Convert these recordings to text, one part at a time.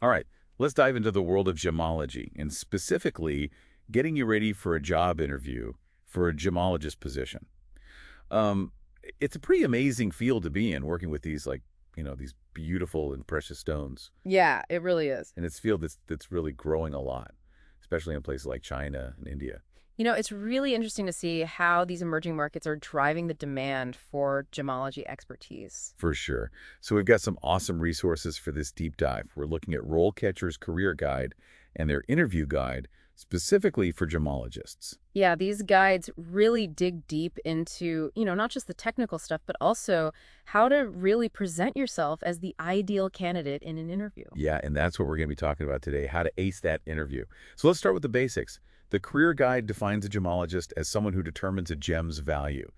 All right, let's dive into the world of gemology and specifically getting you ready for a job interview for a gemologist position. Um, it's a pretty amazing field to be in, working with these these beautiful and precious stones. Yeah, it really is. And it's a field that's really growing a lot, especially in places like China and India. It's really interesting to see how these emerging markets are driving the demand for gemology expertise. For sure. So we've got some awesome resources for this deep dive. We're looking at RoleCatcher's Career Guide and their interview guide specifically for gemmologists. Yeah, these guides really dig deep into, not just the technical stuff, but also how to really present yourself as the ideal candidate in an interview. Yeah, and that's what we're going to be talking about today, how to ace that interview. So let's start with the basics. The Career Guide defines a gemmologist as someone who determines a gem's value.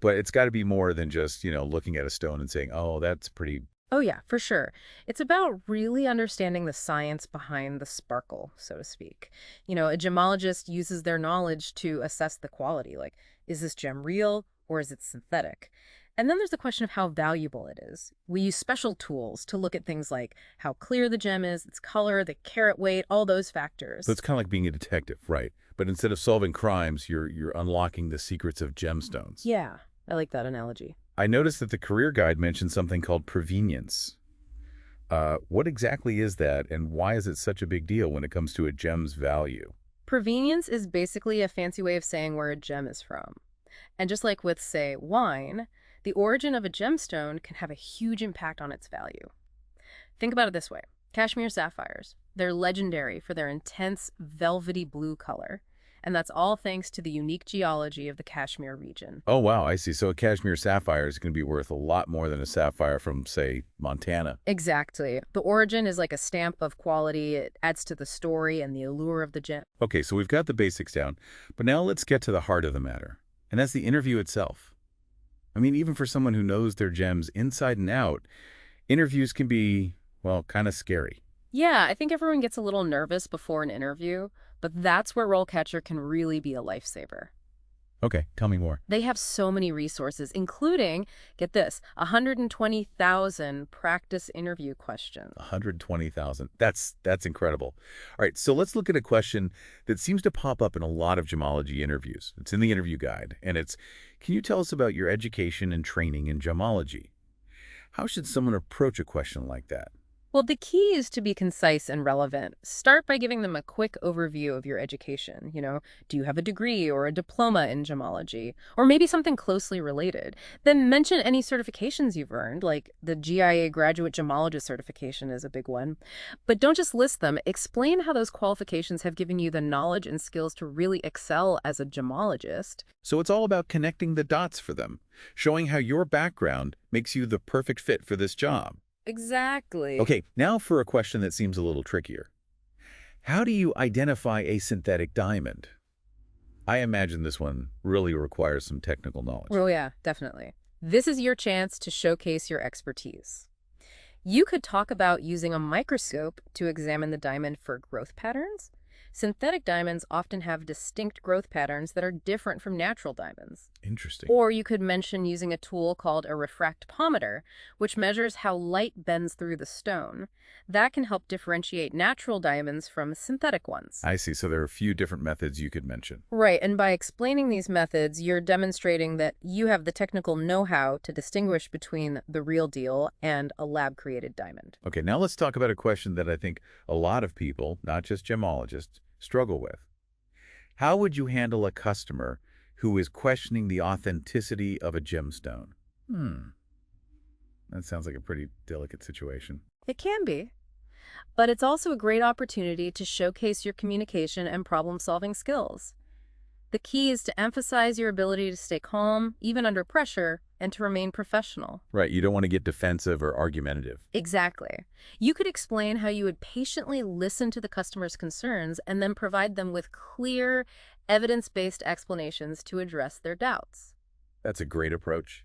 But it's got to be more than just, looking at a stone and saying, oh, that's pretty. Oh, yeah, for sure. It's about really understanding the science behind the sparkle, so to speak. A gemologist uses their knowledge to assess the quality, like, is this gem real or is it synthetic? And then there's the question of how valuable it is. We use special tools to look at things like how clear the gem is, its color, the carat weight, all those So factors. it's kind of like being a detective, right? But instead of solving crimes, you're unlocking the secrets of gemstones. Yeah, I like that analogy. I noticed that the Career Guide mentioned something called provenience. What exactly is that, and why is it such a big deal when it comes to a gem's value? Provenience is basically a fancy way of saying where a gem is from. And just like with, say, wine, the origin of a gemstone can have a huge impact on its value. Think about it this way. Cashmere sapphires. They're legendary for their intense velvety blue color. And that's all thanks to the unique geology of the Kashmir region. Oh, wow, I see. So a cashmere sapphire is going to be worth a lot more than a sapphire from, say, Montana. Exactly. The origin is like a stamp of quality. It adds to the story and the allure of the gem. Okay, so we've got the basics down, but now let's get to the heart of the matter, and that's the interview itself. I mean, even for someone who knows their gems inside and out, interviews can be, well, kind of scary. Yeah, I think everyone gets a little nervous before an interview, but that's where RoleCatcher can really be a lifesaver. Okay, tell me more. They have so many resources, including, get this, 120,000 practice interview questions. 120,000. That's incredible. All right, so let's look at a question that seems to pop up in a lot of gemology interviews. It's in the interview guide, and it's, can you tell us about your education and training in gemology? How should someone approach a question like that? Well, the key is to be concise and relevant. Start by giving them a quick overview of your education. Do you have a degree or a diploma in gemology? Or maybe something closely related. Then mention any certifications you've earned, like the GIA Graduate Gemologist certification is a big one. But don't just list them. Explain how those qualifications have given you the knowledge and skills to really excel as a gemologist. So it's all about connecting the dots for them, showing how your background makes you the perfect fit for this job. Exactly. Okay, now for a question that seems a little trickier. How do you identify a synthetic diamond? I imagine this one really requires some technical knowledge. Oh, yeah, definitely. This is your chance to showcase your expertise. You could talk about using a microscope to examine the diamond for growth patterns. Synthetic diamonds often have distinct growth patterns that are different from natural diamonds. Interesting. Or you could mention using a tool called a refractometer, which measures how light bends through the stone. That can help differentiate natural diamonds from synthetic ones. I see. So there are a few different methods you could mention. Right, and by explaining these methods, you're demonstrating that you have the technical know-how to distinguish between the real deal and a lab-created diamond. Okay, now let's talk about a question that I think a lot of people, not just gemologists, struggle with. How would you handle a customer who is questioning the authenticity of a gemstone? That sounds like a pretty delicate situation. It can be, but it's also a great opportunity to showcase your communication and problem-solving skills. The key is to emphasize your ability to stay calm, even under pressure, and to remain professional. Right, you don't want to get defensive or argumentative. Exactly. You could explain how you would patiently listen to the customer's concerns and then provide them with clear, evidence-based explanations to address their doubts. That's a great approach.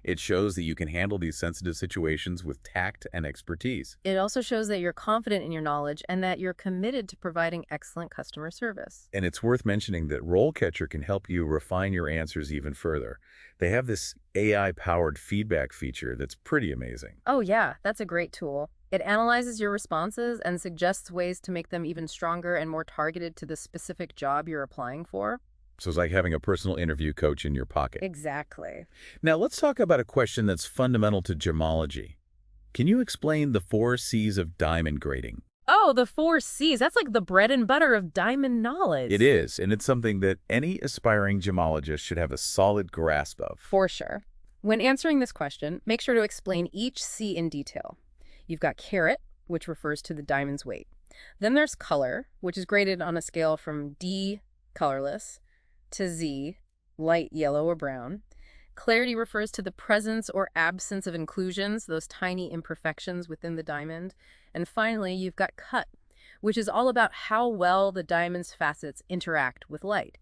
It shows that you can handle these sensitive situations with tact and expertise. It also shows that you're confident in your knowledge and that you're committed to providing excellent customer service. And it's worth mentioning that RoleCatcher can help you refine your answers even further. They have this AI-powered feedback feature that's pretty amazing. Oh yeah, that's a great tool. It analyzes your responses and suggests ways to make them even stronger and more targeted to the specific job you're applying for. So it's like having a personal interview coach in your pocket. Exactly. Now, let's talk about a question that's fundamental to gemology. Can you explain the 4 C's of diamond grading? Oh, the 4 C's. That's like the bread and butter of diamond It knowledge. is, and it's something that any aspiring gemologist should have a solid grasp of. For sure. When answering this question, make sure to explain each C in detail. You've got carat, which refers to the diamond's weight. Then there's color, which is graded on a scale from D, colorless, to Z, light yellow or brown. Clarity refers to the presence or absence of inclusions, those tiny imperfections within the diamond. And finally, you've got cut, which is all about how well the diamond's facets interact with light,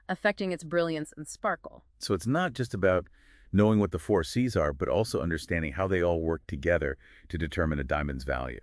affecting its brilliance and sparkle. So it's not just about knowing what the 4 C's are, but also understanding how they all work together to determine a diamond's value.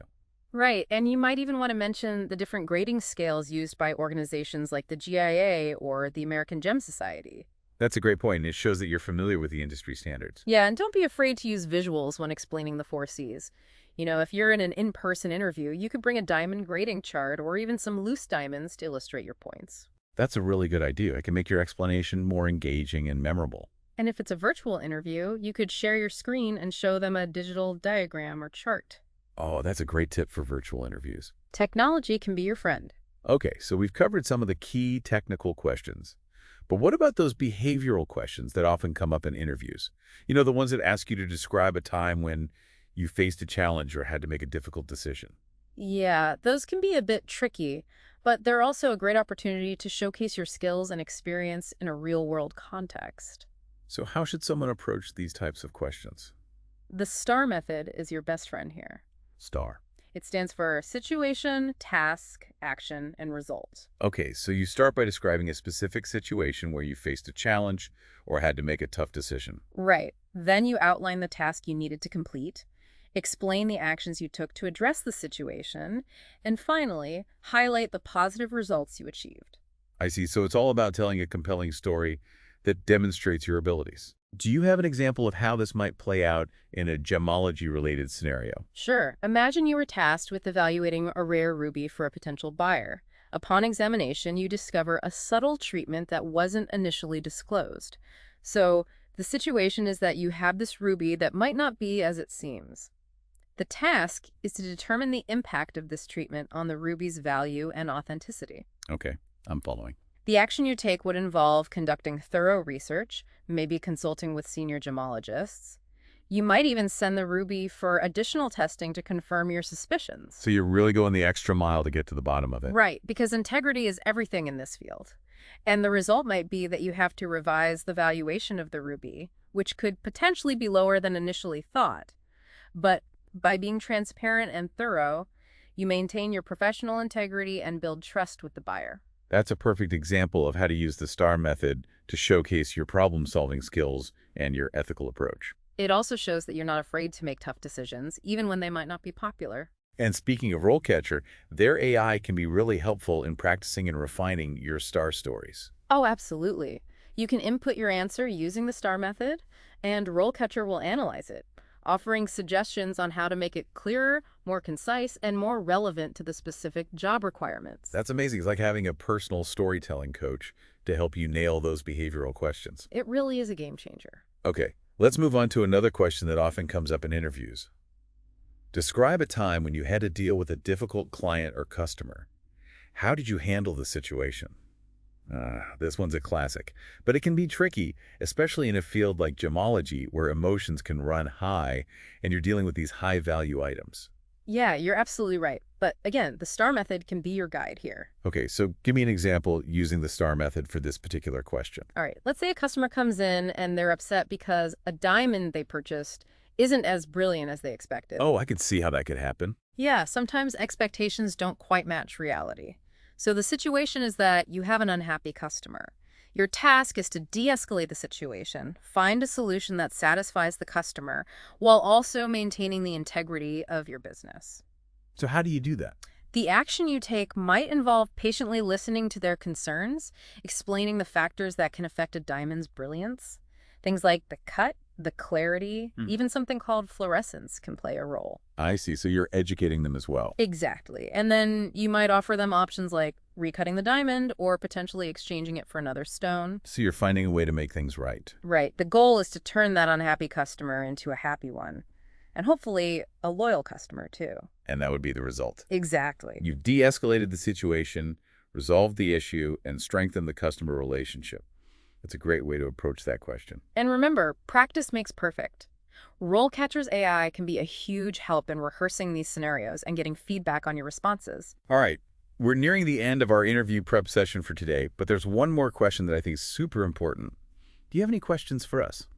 Right, and you might even want to mention the different grading scales used by organizations like the GIA or the American Gem Society. That's a great point, and it shows that you're familiar with the industry standards. Yeah, and don't be afraid to use visuals when explaining the 4 C's. If you're in an in-person interview, you could bring a diamond grading chart or even some loose diamonds to illustrate your points. That's a really good idea. It can make your explanation more engaging and memorable. And if it's a virtual interview, you could share your screen and show them a digital diagram or chart. Oh, that's a great tip for virtual interviews. Technology can be your friend. Okay, so we've covered some of the key technical questions. But what about those behavioral questions that often come up in interviews? The ones that ask you to describe a time when you faced a challenge or had to make a difficult decision. Yeah, those can be a bit tricky, but they're also a great opportunity to showcase your skills and experience in a real-world context. So how should someone approach these types of questions? The STAR method is your best friend here. STAR. It stands for situation, task, action, and result. Okay, so you start by describing a specific situation where you faced a challenge or had to make a tough decision. Right. Then you outline the task you needed to complete, explain the actions you took to address the situation, and finally, highlight the positive results you achieved. I see. So it's all about telling a compelling story that demonstrates your abilities. Do you have an example of how this might play out in a gemology-related scenario? Sure. Imagine you were tasked with evaluating a rare ruby for a potential buyer. Upon examination, you discover a subtle treatment that wasn't initially disclosed. So the situation is that you have this ruby that might not be as it seems. The task is to determine the impact of this treatment on the ruby's value and authenticity. Okay, I'm following. The action you take would involve conducting thorough research, maybe consulting with senior gemologists. You might even send the ruby for additional testing to confirm your suspicions. So you're really going the extra mile to get to the bottom of it. Right, because integrity is everything in this field. And the result might be that you have to revise the valuation of the ruby, which could potentially be lower than initially thought. But by being transparent and thorough, you maintain your professional integrity and build trust with the buyer. That's a perfect example of how to use the STAR method to showcase your problem-solving skills and your ethical approach. It also shows that you're not afraid to make tough decisions, even when they might not be popular. And speaking of RoleCatcher, their AI can be really helpful in practicing and refining your STAR stories. Oh, absolutely. You can input your answer using the STAR method, and RoleCatcher will analyze it, offering suggestions on how to make it clearer, more concise, and more relevant to the specific job requirements. That's amazing. It's like having a personal storytelling coach to help you nail those behavioral questions. It really is a game changer. Okay, let's move on to another question that often comes up in interviews. Describe a time when you had to deal with a difficult client or customer. How did you handle the situation? This one's a classic, but it can be tricky, especially in a field like gemology where emotions can run high and you're dealing with these high-value items. Yeah, you're absolutely right. But again, the STAR method can be your guide here. Okay, so give me an example using the STAR method for this particular question. All right, let's say a customer comes in and they're upset because a diamond they purchased isn't as brilliant as they expected. Oh, I could see how that could happen. Yeah, sometimes expectations don't quite match reality. So the situation is that you have an unhappy customer. Your task is to de-escalate the situation, find a solution that satisfies the customer, while also maintaining the integrity of your business. So how do you do that? The action you take might involve patiently listening to their concerns, explaining the factors that can affect a diamond's brilliance. Things like the cut, the clarity, even something called fluorescence can play a role. I see. So you're educating them as well. Exactly. And then you might offer them options like recutting the diamond or potentially exchanging it for another stone. So you're finding a way to make things right. Right. The goal is to turn that unhappy customer into a happy one. And hopefully a loyal customer, too. And that would be the result. Exactly. You've de-escalated the situation, resolved the issue, and strengthened the customer relationship. That's a great way to approach that question. And remember, practice makes perfect. RoleCatcher's AI can be a huge help in rehearsing these scenarios and getting feedback on your responses. All right. We're nearing the end of our interview prep session for today, but there's one more question that I think is super important. Do you have any questions for us?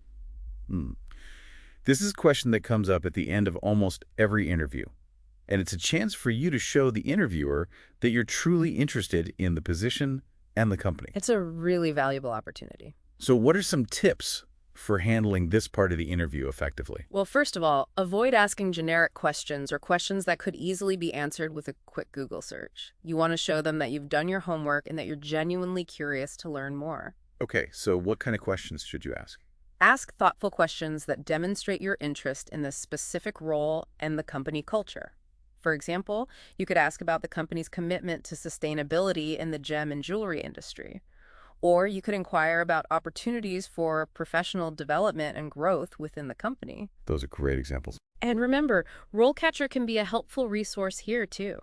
This is a question that comes up at the end of almost every interview, and it's a chance for you to show the interviewer that you're truly interested in the position and the company. It's a really valuable opportunity. So what are some tips for handling this part of the interview effectively? Well, first of all, avoid asking generic questions or questions that could easily be answered with a quick Google search. You want to show them that you've done your homework and that you're genuinely curious to learn more. Okay, so what kind of questions should you ask? Ask thoughtful questions that demonstrate your interest in the specific role and the company culture. For example, you could ask about the company's commitment to sustainability in the gem and jewelry industry. Or you could inquire about opportunities for professional development and growth within the company. Those are great examples. And remember, RoleCatcher can be a helpful resource here, too.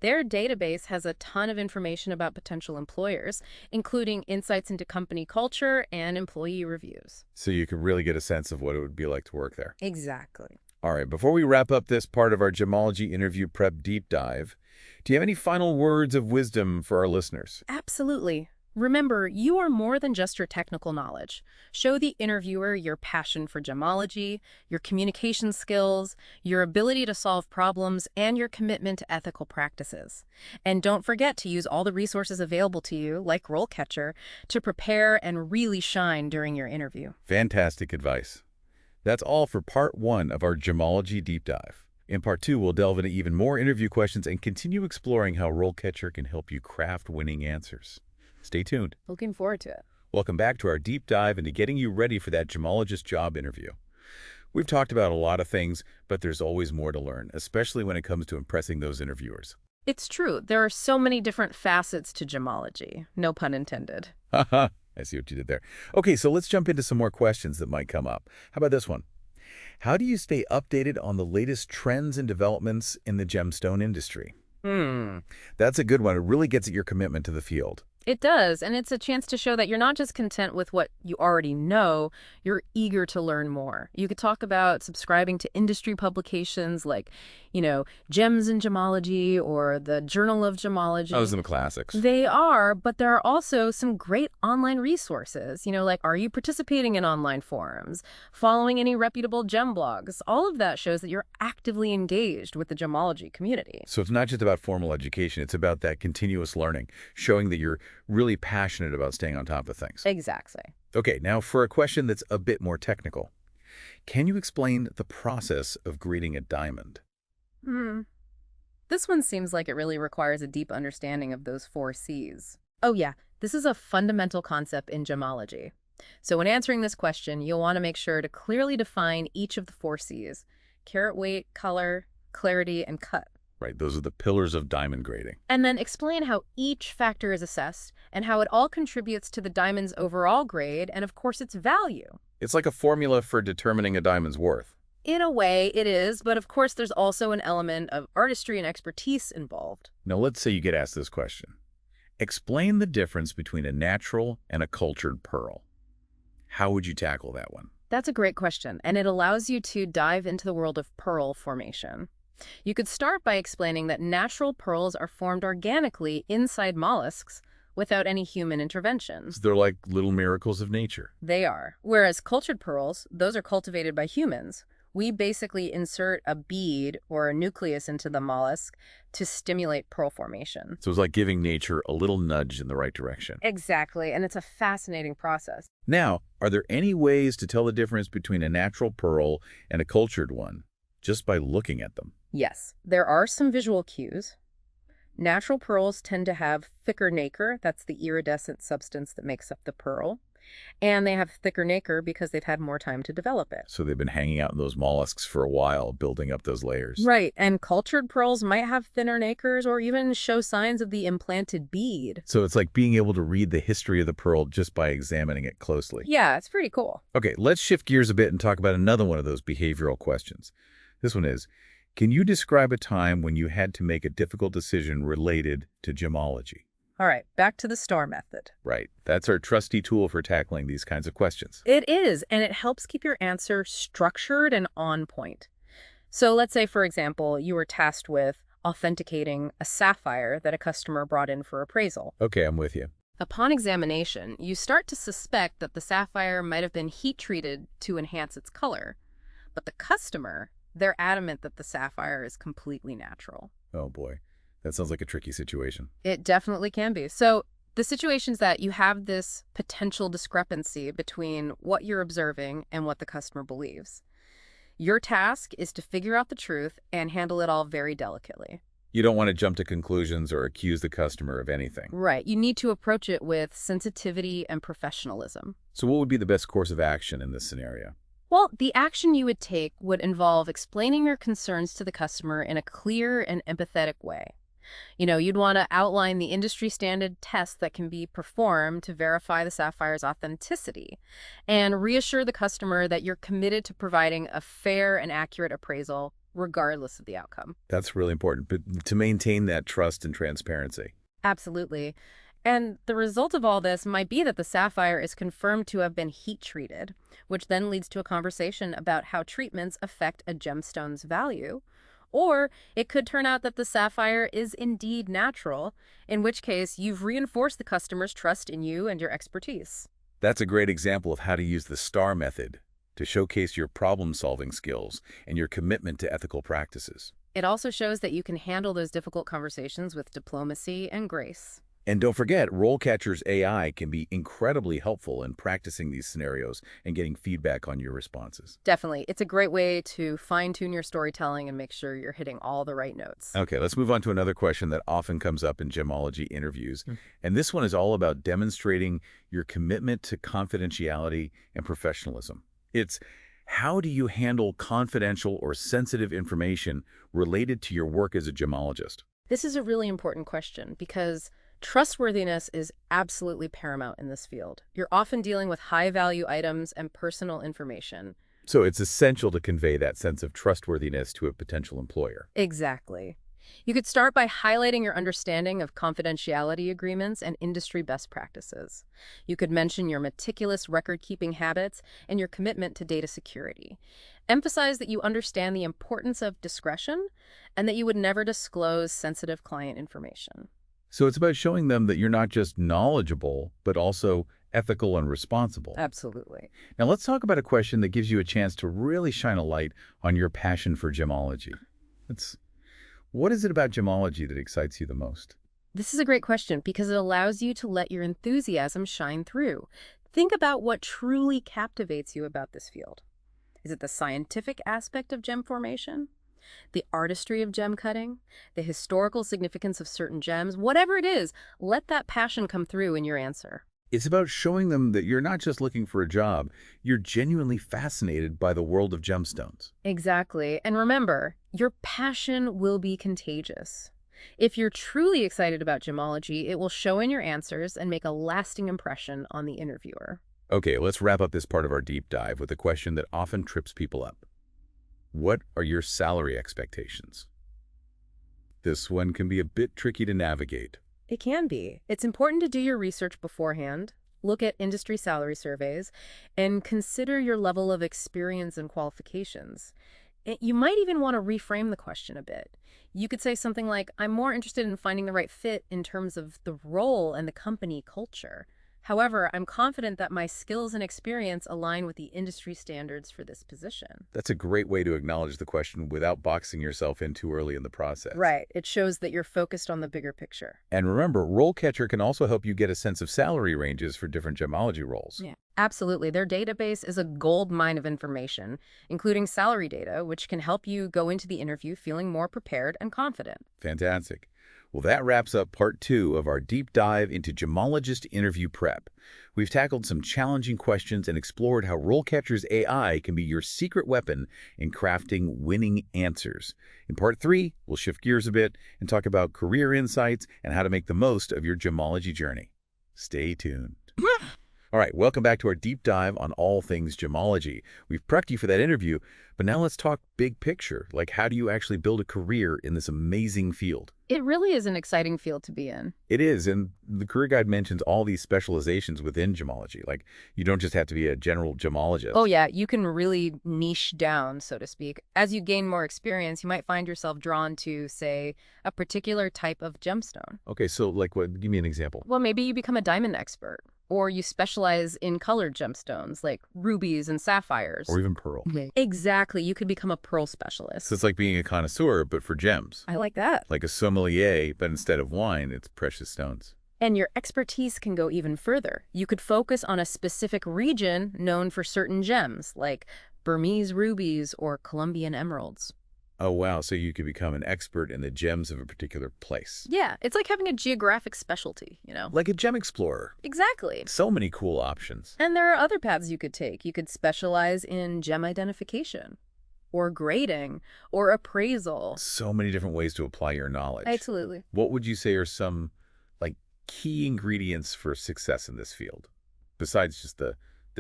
Their database has a ton of information about potential employers, including insights into company culture and employee reviews. So you can really get a sense of what it would be like to work there. Exactly. All right, before we wrap up this part of our Gemmology interview prep deep dive, do you have any final words of wisdom for our listeners? Absolutely. Remember, you are more than just your technical knowledge. Show the interviewer your passion for gemology, your communication skills, your ability to solve problems, and your commitment to ethical practices. And don't forget to use all the resources available to you, like RoleCatcher, to prepare and really shine during your interview. Fantastic advice. That's all for part 1 of our Gemmology deep dive. In part 2, we'll delve into even more interview questions and continue exploring how RoleCatcher can help you craft winning answers. Stay tuned. Looking forward to it. Welcome back to our deep dive into getting you ready for that gemologist job interview. We've talked about a lot of things, but there's always more to learn, especially when it comes to impressing those interviewers. It's true. There are so many different facets to gemology. No pun intended. Haha, I see what you did there. Okay, so let's jump into some more questions that might come up. How about this one? How do you stay updated on the latest trends and developments in the gemstone industry? That's a good one. It really gets at your commitment to the field. It does, and it's a chance to show that you're not just content with what you already know, you're eager to learn more. You could talk about subscribing to industry publications like, Gems in Gemmology or the Journal of Gemmology. Those are the classics. They are, but there are also some great online resources, like are you participating in online forums, following any reputable gem blogs? All of that shows that you're actively engaged with the gemology community. So it's not just about formal education, it's about that continuous learning, showing that you're really passionate about staying on top of things. Exactly. Okay, now for a question that's a bit more technical. Can you explain the process of grading a diamond? This one seems like it really requires a deep understanding of those 4 C's. Oh yeah, this is a fundamental concept in gemology. So when answering this question, you'll want to make sure to clearly define each of the 4 C's: carat weight, color, clarity, and cut. Right, those are the pillars of diamond grading. And then explain how each factor is assessed and how it all contributes to the diamond's overall grade and, of course, its value. It's like a formula for determining a diamond's worth. In a way, it is, but of course there's also an element of artistry and expertise involved. Now let's say you get asked this question. Explain the difference between a natural and a cultured pearl. How would you tackle that one? That's a great question, and it allows you to dive into the world of pearl formation. You could start by explaining that natural pearls are formed organically inside mollusks without any human intervention. So they're like little miracles of nature. They are. Whereas cultured pearls, those are cultivated by humans. We basically insert a bead or a nucleus into the mollusk to stimulate pearl formation. So it's like giving nature a little nudge in the right direction. Exactly, and it's a fascinating process. Now, are there any ways to tell the difference between a natural pearl and a cultured one just by looking at them? Yes, there are some visual cues. Natural pearls tend to have thicker nacre, that's the iridescent substance that makes up the pearl, And they have thicker nacre because they've had more time to develop it. So they've been hanging out in those mollusks for a while, building up those layers. Right, and cultured pearls might have thinner nacres or even show signs of the implanted bead. So it's like being able to read the history of the pearl just by examining it closely. Yeah, it's pretty cool. Okay, let's shift gears a bit and talk about another one of those behavioral questions. This one is, can you describe a time when you had to make a difficult decision related to gemology? All right, back to the STAR method. Right. That's our trusty tool for tackling these kinds of questions. It is, and it helps keep your answer structured and on point. So let's say, for example, you were tasked with authenticating a sapphire that a customer brought in for appraisal. Okay, I'm with you. Upon examination, you start to suspect that the sapphire might have been heat-treated to enhance its color. But the customer, they're adamant that the sapphire is completely natural. Oh boy, that sounds like a tricky situation. It definitely can be. So the situation is that you have this potential discrepancy between what you're observing and what the customer believes. Your task is to figure out the truth and handle it all very delicately. You don't want to jump to conclusions or accuse the customer of anything. Right. You need to approach it with sensitivity and professionalism. So what would be the best course of action in this scenario? Well, the action you would take would involve explaining your concerns to the customer in a clear and empathetic way. You'd want to outline the industry standard tests that can be performed to verify the sapphire's authenticity and reassure the customer that you're committed to providing a fair and accurate appraisal regardless of the outcome. That's really important, but to maintain that trust and transparency. Absolutely. And the result of all this might be that the sapphire is confirmed to have been heat treated, which then leads to a conversation about how treatments affect a gemstone's value. Or it could turn out that the sapphire is indeed natural, in which case you've reinforced the customer's trust in you and your expertise. That's a great example of how to use the STAR method to showcase your problem-solving skills and your commitment to ethical practices. It also shows that you can handle those difficult conversations with diplomacy and grace. And don't forget, RoleCatcher's AI can be incredibly helpful in practicing these scenarios and getting feedback on your responses. Definitely. It's a great way to fine-tune your storytelling and make sure you're hitting all the right notes. Okay, let's move on to another question that often comes up in gemology interviews. And this one is all about demonstrating your commitment to confidentiality and professionalism. It's how do you handle confidential or sensitive information related to your work as a gemologist? This is a really important question because trustworthiness is absolutely paramount in this field. You're often dealing with high-value items and personal information. So it's essential to convey that sense of trustworthiness to a potential employer. Exactly. You could start by highlighting your understanding of confidentiality agreements and industry best practices. You could mention your meticulous record-keeping habits and your commitment to data security. Emphasize that you understand the importance of discretion and that you would never disclose sensitive client information. So it's about showing them that you're not just knowledgeable, but also ethical and responsible. Absolutely. Now let's talk about a question that gives you a chance to really shine a light on your passion for gemology. What is it about gemology that excites you the most? This is a great question because it allows you to let your enthusiasm shine through. Think about what truly captivates you about this field. Is it the scientific aspect of gem formation? The artistry of gem cutting? The historical significance of certain gems? Whatever it is, let that passion come through in your answer. It's about showing them that you're not just looking for a job, you're genuinely fascinated by the world of gemstones. Exactly. And remember, your passion will be contagious. If you're truly excited about gemology, it will show in your answers and make a lasting impression on the interviewer. Okay, let's wrap up this part of our deep dive with a question that often trips people up. What are your salary expectations? This one can be a bit tricky to navigate. It can be. It's important to do your research beforehand, look at industry salary surveys, and consider your level of experience and qualifications. You might even want to reframe the question a bit. You could say something like, I'm more interested in finding the right fit in terms of the role and the company culture. However, I'm confident that my skills and experience align with the industry standards for this position. That's a great way to acknowledge the question without boxing yourself in too early in the process. Right. It shows that you're focused on the bigger picture. And remember, RoleCatcher can also help you get a sense of salary ranges for different gemology roles. Yeah, absolutely. Their database is a gold mine of information, including salary data, which can help you go into the interview feeling more prepared and confident. Fantastic. Well, that wraps up part 2 of our deep dive into gemologist interview prep. We've tackled some challenging questions and explored how RoleCatcher's AI can be your secret weapon in crafting winning answers. In Part 3, we'll shift gears a bit and talk about career insights and how to make the most of your gemology journey. Stay tuned. All right, welcome back to our deep dive on all things gemology. We've prepped you for that interview, but now let's talk big picture. Like, how do you actually build a career in this amazing field? It really is an exciting field to be in. It is, and the career guide mentions all these specializations within gemology. Like, you don't just have to be a general gemologist. Oh yeah, you can really niche down, so to speak. As you gain more experience, you might find yourself drawn to, say, a particular type of gemstone. Okay, so like what? Give me an example. Well, maybe you become a diamond expert, or you specialize in colored gemstones like rubies and sapphires. Or even pearl. Exactly, you could become a pearl specialist. So it's like being a connoisseur, but for gems. I like that. Like a sommelier, but instead of wine, it's precious stones. And your expertise can go even further. You could focus on a specific region known for certain gems, like Burmese rubies or Colombian emeralds. Oh, wow. So you could become an expert in the gems of a particular place. Yeah, it's like having a geographic specialty, you know? Like a gem explorer. Exactly. So many cool options. And there are other paths you could take. You could specialize in gem identification, or grading, or appraisal. So many different ways to apply your knowledge. Absolutely. What would you say are some, like, key ingredients for success in this field, besides just the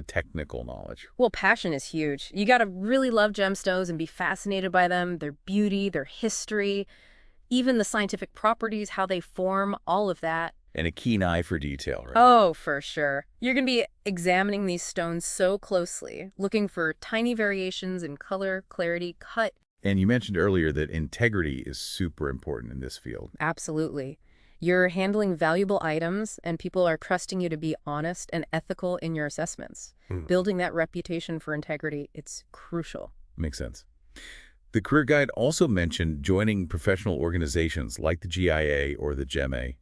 technical knowledge? Well, passion is huge. You got to really love gemstones and be fascinated by them, their beauty, their history, even the scientific properties, how they form, all of that. And a keen eye for detail, right? Oh, for sure. You're going to be examining these stones so closely, looking for tiny variations in color, clarity, cut. And you mentioned earlier that integrity is super important in this field. Absolutely. You're handling valuable items, and people are trusting you to be honest and ethical in your assessments. Building that reputation for integrity, it's crucial. Makes sense. The career guide also mentioned joining professional organizations like the GIA or the GEMA.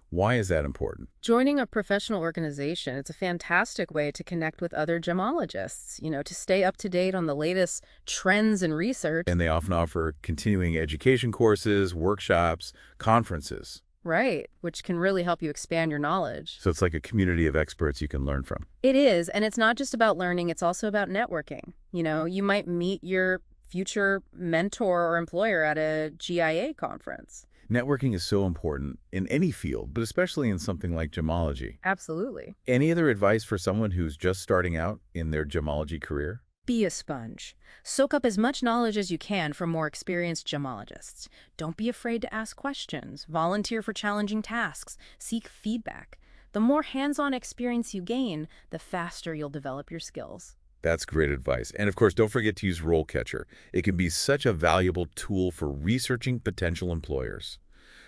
Why is that important? Joining a professional organization, it's a fantastic way to connect with other gemologists, to stay up to date on the latest trends and research. And they often offer continuing education courses, workshops, conferences. Right, which can really help you expand your knowledge. So it's like a community of experts you can learn from. It is, and it's not just about learning, it's also about networking. You might meet your future mentor or employer at a GIA conference. Networking is so important in any field, but especially in something like gemology. Absolutely. Any other advice for someone who's just starting out in their gemology career? Be a sponge. Soak up as much knowledge as you can from more experienced gemologists. Don't be afraid to ask questions. Volunteer for challenging tasks. Seek feedback. The more hands-on experience you gain, the faster you'll develop your skills. That's great advice. And of course, don't forget to use RoleCatcher. It can be such a valuable tool for researching potential employers,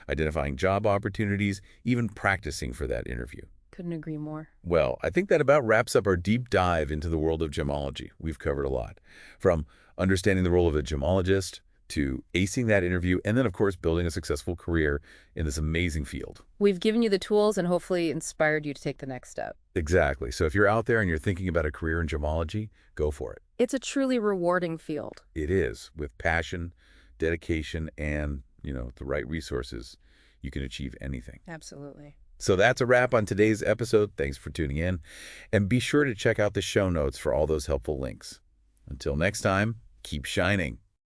identifying job opportunities, even practicing for that interview. Couldn't agree more. Well, I think that about wraps up our deep dive into the world of gemology. We've covered a lot, from understanding the role of a gemologist to acing that interview, and then, of course, building a successful career in this amazing field. We've given you the tools and hopefully inspired you to take the next step. Exactly. So if you're out there and you're thinking about a career in gemology, go for it. It's a truly rewarding field. It is. With passion, dedication, and, the right resources, you can achieve anything. Absolutely. So that's a wrap on today's episode. Thanks for tuning in. And be sure to check out the show notes for all those helpful links. Until next time, keep shining.